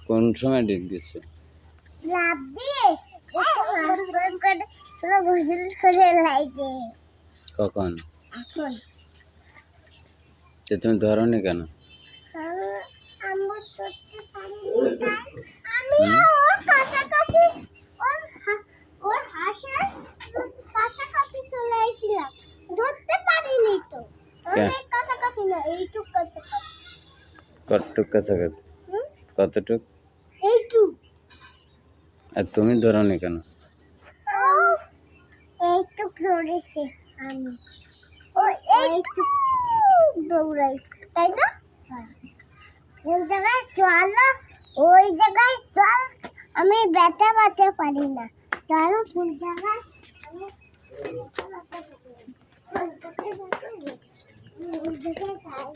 কোন সময় ডিপ দিচ্ছে? কখন? তুমি ধরনি কেন? ধরতে পারিনি তো, কাছাকাছি না, এইটুক কাছাকাছি। কতটুক কাছাকাছি? কতটুক? এইটুক। আর তুমি ধরনি কেন? এইটুক ধরেছি আমি, ও এইটুক দৌড়াইছি, তাই না? ওই জায়গায় চলো, ওই জায়গায় চল, আমি ব্যথা পাতে পারি না, চলো কোন জায়গায় আমি ওই জায়গায় যাই।